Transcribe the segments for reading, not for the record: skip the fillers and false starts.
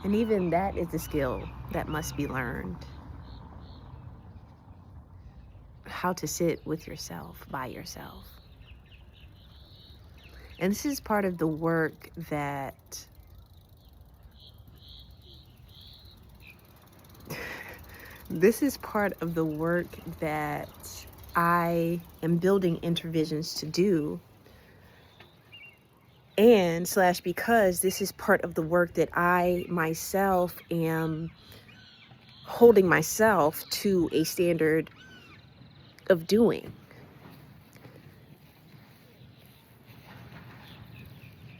And even that is a skill that must be learned. How to sit with yourself, by yourself. And this is part of the work that I am building intervisions to do, and / because this is part of the work that I myself am holding myself to a standard of doing.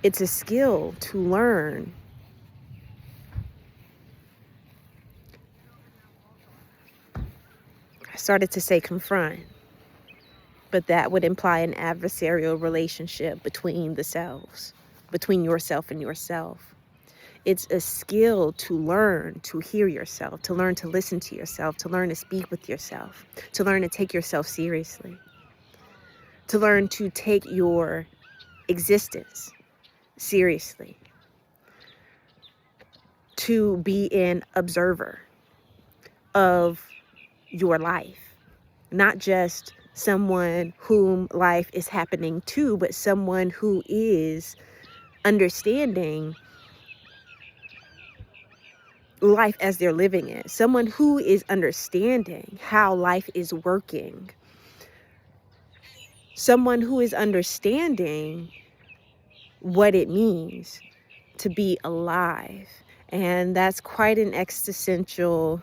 It's a skill to learn I started to say confront, but that would imply an adversarial relationship between the selves, between yourself and yourself. It's a skill to learn to hear yourself, to learn to listen to yourself, to learn to speak with yourself, to learn to take yourself seriously, to learn to take your existence seriously, to be an observer of your life, not just someone whom life is happening to, but someone who is understanding life as they're living it, someone who is understanding how life is working, someone who is understanding what it means to be alive. And that's quite an existential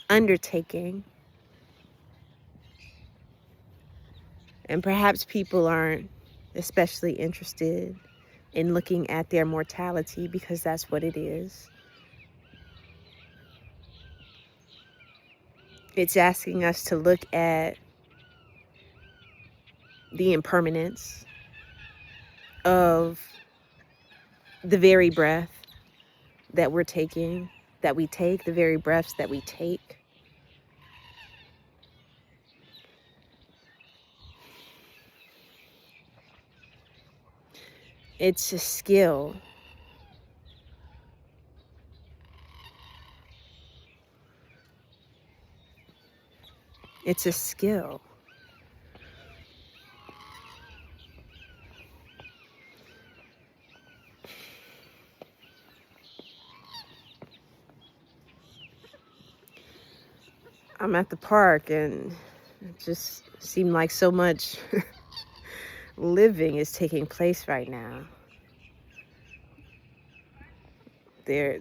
undertaking. And perhaps people aren't especially interested in looking at their mortality because that's what it is. It's asking us to look at the impermanence of the very breath that we're taking, that we take, the very breaths that we take. It's a skill. It's a skill. I'm at the park and it just seemed like so much living is taking place right now. There,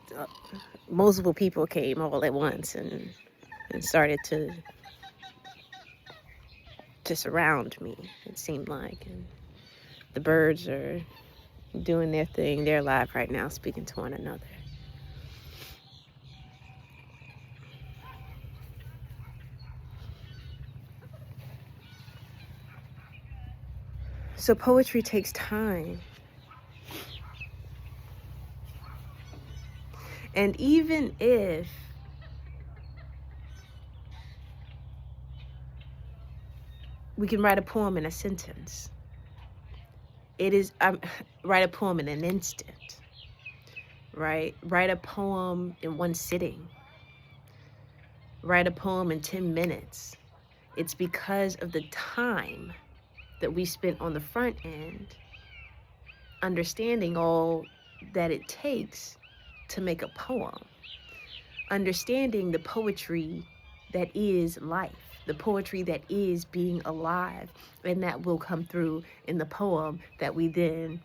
multiple people came all at once and started to surround me, it seemed like. And the birds are doing their thing. They're alive right now, speaking to one another. So poetry takes time. And even if we can write a poem in a sentence, it is, write a poem in an instant, right? Write a poem in one sitting. Write a poem in 10 minutes. It's because of the time that we spent on the front end understanding all that it takes to make a poem, understanding the poetry that is life, the poetry that is being alive, and that will come through in the poem that we then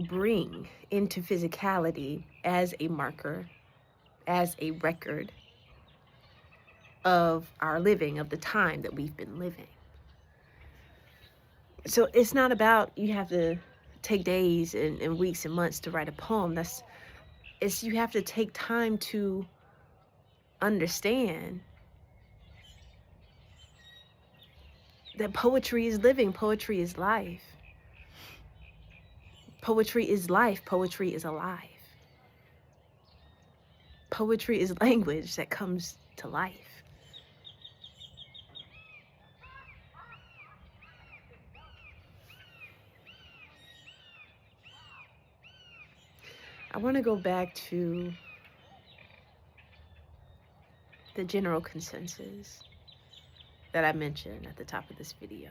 bring into physicality as a marker, as a record of our living, of the time that we've been living. So it's not about you have to take days and weeks and months to write a poem. You have to take time to understand that poetry is living, poetry is life. Poetry is life, poetry is alive. Poetry is language that comes to life. I want to go back to the general consensus that I mentioned at the top of this video.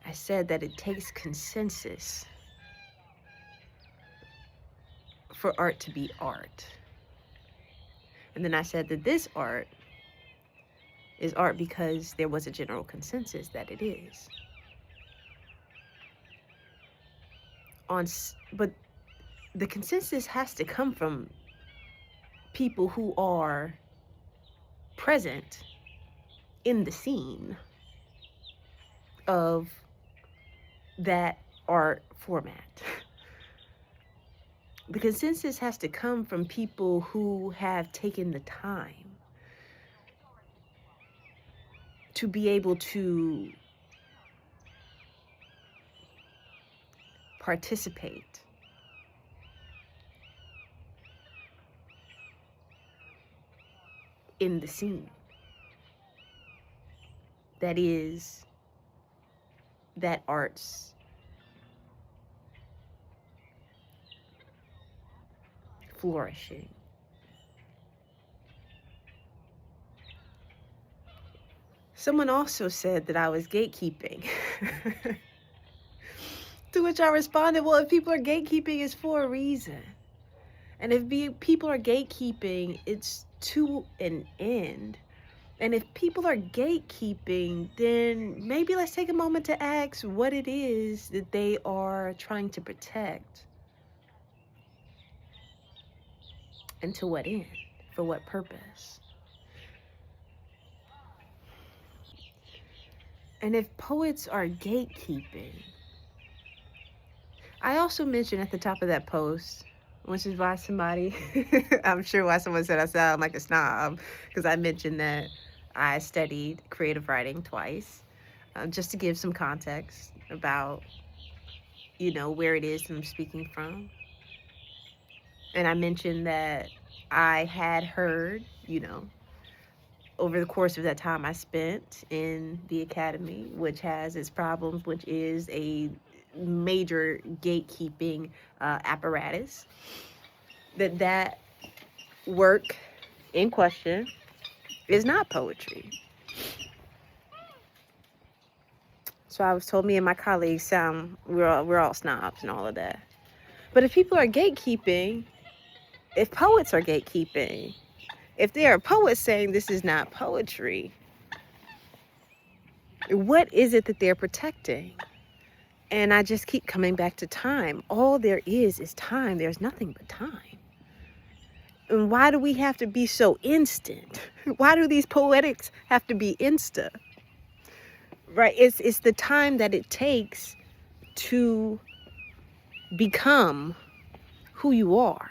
I said that it takes consensus for art to be art. And then I said that this art is art because there was a general consensus that it is. But the consensus has to come from people who are present in the scene of that art format. The consensus has to come from people who have taken the time to be able to participate in the scene that is that art's flourishing. Someone also said that I was gatekeeping. To which I responded, well, if people are gatekeeping, it's for a reason. And if people are gatekeeping, it's to an end. And if people are gatekeeping, then maybe let's take a moment to ask what it is that they are trying to protect. And to what end? For what purpose? And if poets are gatekeeping, I also mentioned at the top of that post, which is why somebody, I'm sure why someone said I sound like a snob, because I mentioned that I studied creative writing twice, just to give some context about, where it is I'm speaking from. And I mentioned that I had heard, over the course of that time I spent in the academy, which has its problems, which is a major gatekeeping apparatus, that work in question is not poetry. So I was told, me and my colleagues we're all snobs and all of that. But if people are gatekeeping, if poets are gatekeeping, if there are poets saying this is not poetry, what is it that they're protecting? And I just keep coming back to time. All there is time. There's nothing but time. And why do we have to be so instant? Why do these poetics have to be insta? Right? It's the time that it takes to become who you are.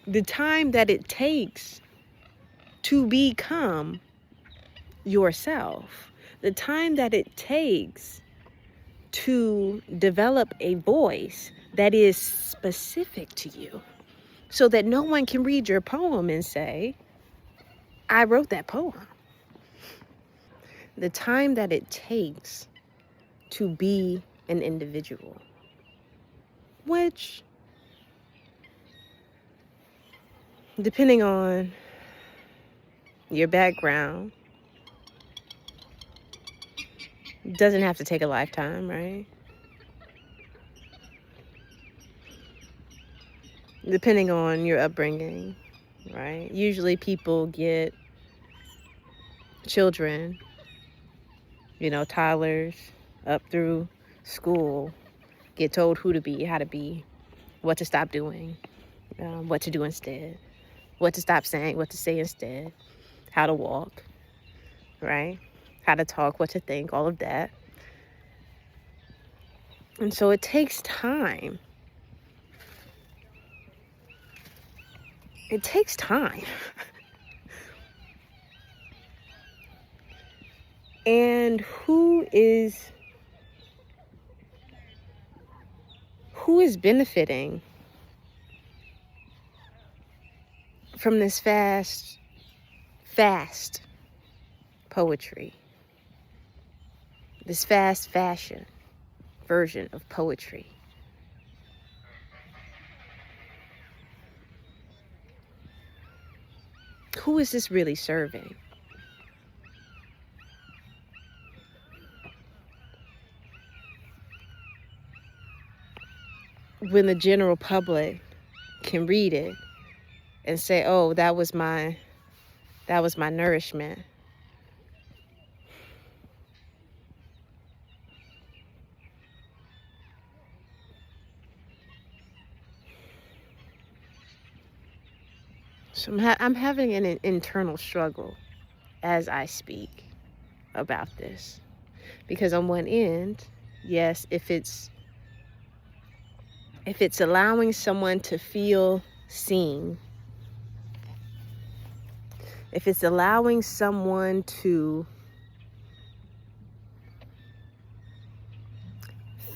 The time that it takes to become yourself. The time that it takes to develop a voice that is specific to you, so that no one can read your poem and say, I wrote that poem. The time that it takes to be an individual, which, depending on your background, doesn't have to take a lifetime, right? Depending on your upbringing, right? Usually people get children, toddlers up through school, get told who to be, how to be, what to stop doing, what to do instead, what to stop saying, what to say instead, how to walk, right? How to talk, what to think, all of that. And so it takes time. It takes time. And who is benefiting from this fast poetry, this fast fashion version of poetry? who is this really serving? When the general public can read it and say, oh, that was my nourishment. So I'm having an internal struggle as I speak about this. Because on one end, yes, if it's allowing someone to feel seen, if it's allowing someone to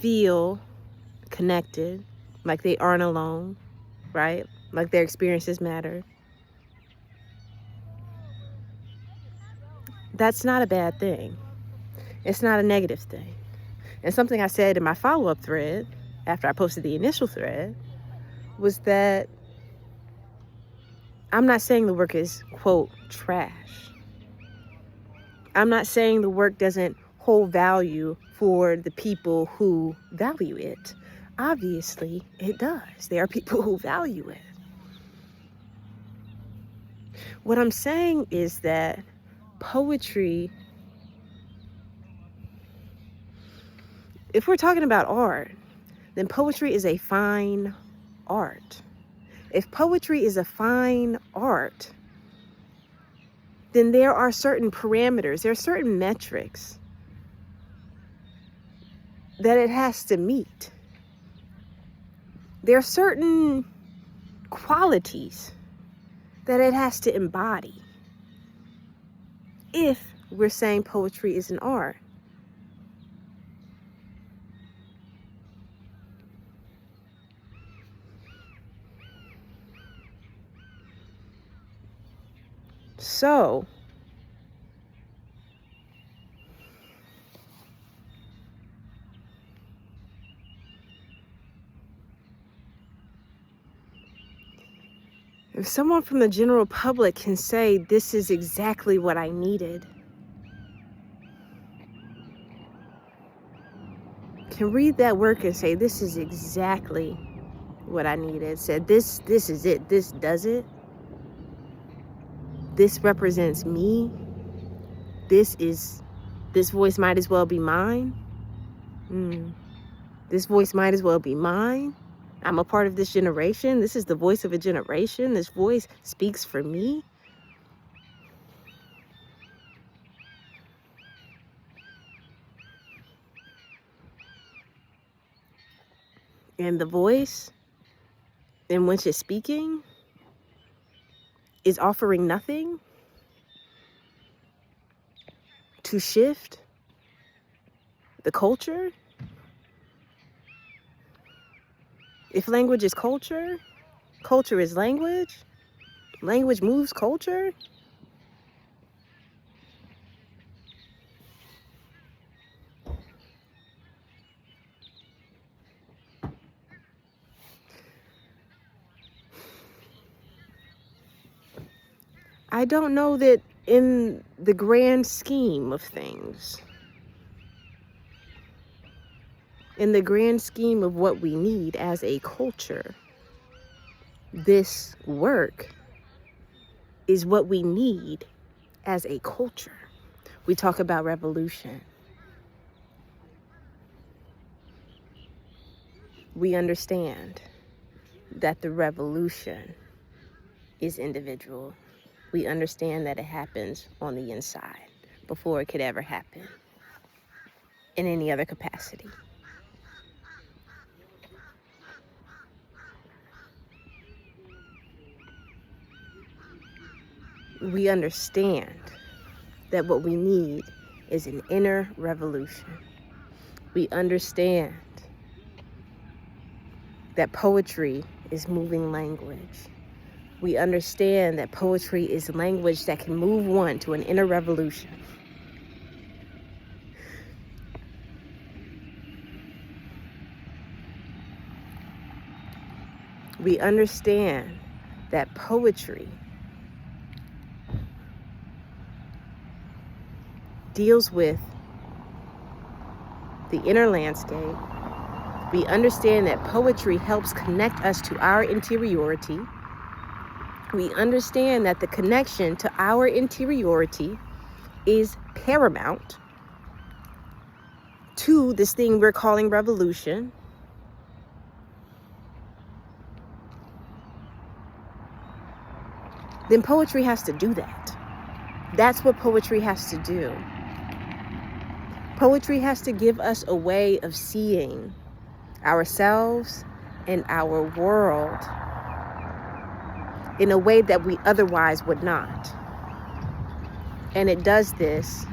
feel connected, like they aren't alone, right? Like their experiences matter. That's not a bad thing. It's not a negative thing. And something I said in my follow-up thread, after I posted the initial thread, was that I'm not saying the work is, quote, trash. I'm not saying the work doesn't hold value for the people who value it. Obviously, it does. There are people who value it. What I'm saying is that poetry, if we're talking about art, then poetry is a fine art. If poetry is a fine art, then there are certain parameters, there are certain metrics that it has to meet. There are certain qualities that it has to embody if we're saying poetry is an art. So, if someone from the general public can say, this is exactly what I needed, can read that work and say, this is exactly what I needed, said, this is it, this does it, this represents me, this voice might as well be mine, this voice might as well be mine, I'm a part of this generation, this is the voice of a generation, this voice speaks for me. And the voice in which it's speaking is offering nothing to shift the culture. If language is culture, culture is language, language moves culture. I don't know that in the grand scheme of things, in the grand scheme of what we need as a culture, this work is what we need as a culture. We talk about revolution. We understand that the revolution is individual. We understand that it happens on the inside before it could ever happen in any other capacity. We understand that what we need is an inner revolution. We understand that poetry is moving language. We understand that poetry is language that can move one to an inner revolution. We understand that poetry deals with the inner landscape. We understand that poetry helps connect us to our interiority. We understand that the connection to our interiority is paramount to this thing we're calling revolution. Then poetry has to do that. That's what poetry has to do. Poetry has to give us a way of seeing ourselves and our world in a way that we otherwise would not. And it does this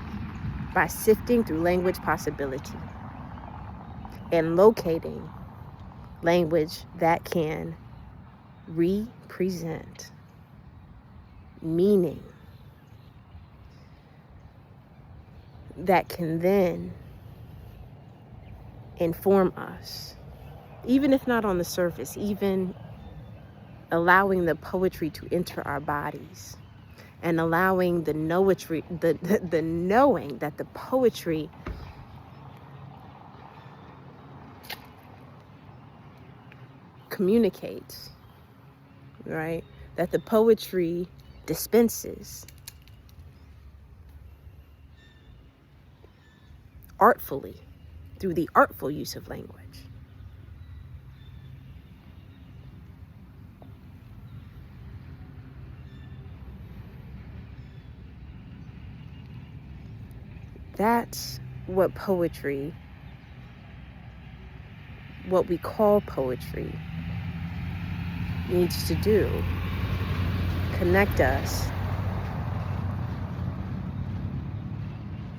by sifting through language possibility and locating language that can represent meaning, that can then inform us, even if not on the surface, even allowing the poetry to enter our bodies and allowing the knowing that the poetry communicates, right? That the poetry dispenses artfully through the artful use of language. That's what poetry, what we call poetry, needs to do. Connect us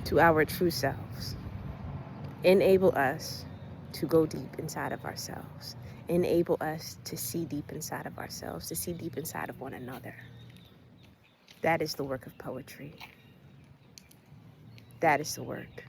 to our true selves. Enable us to go deep inside of ourselves. Enable us to see deep inside of ourselves, to see deep inside of one another. That is the work of poetry. That is the work.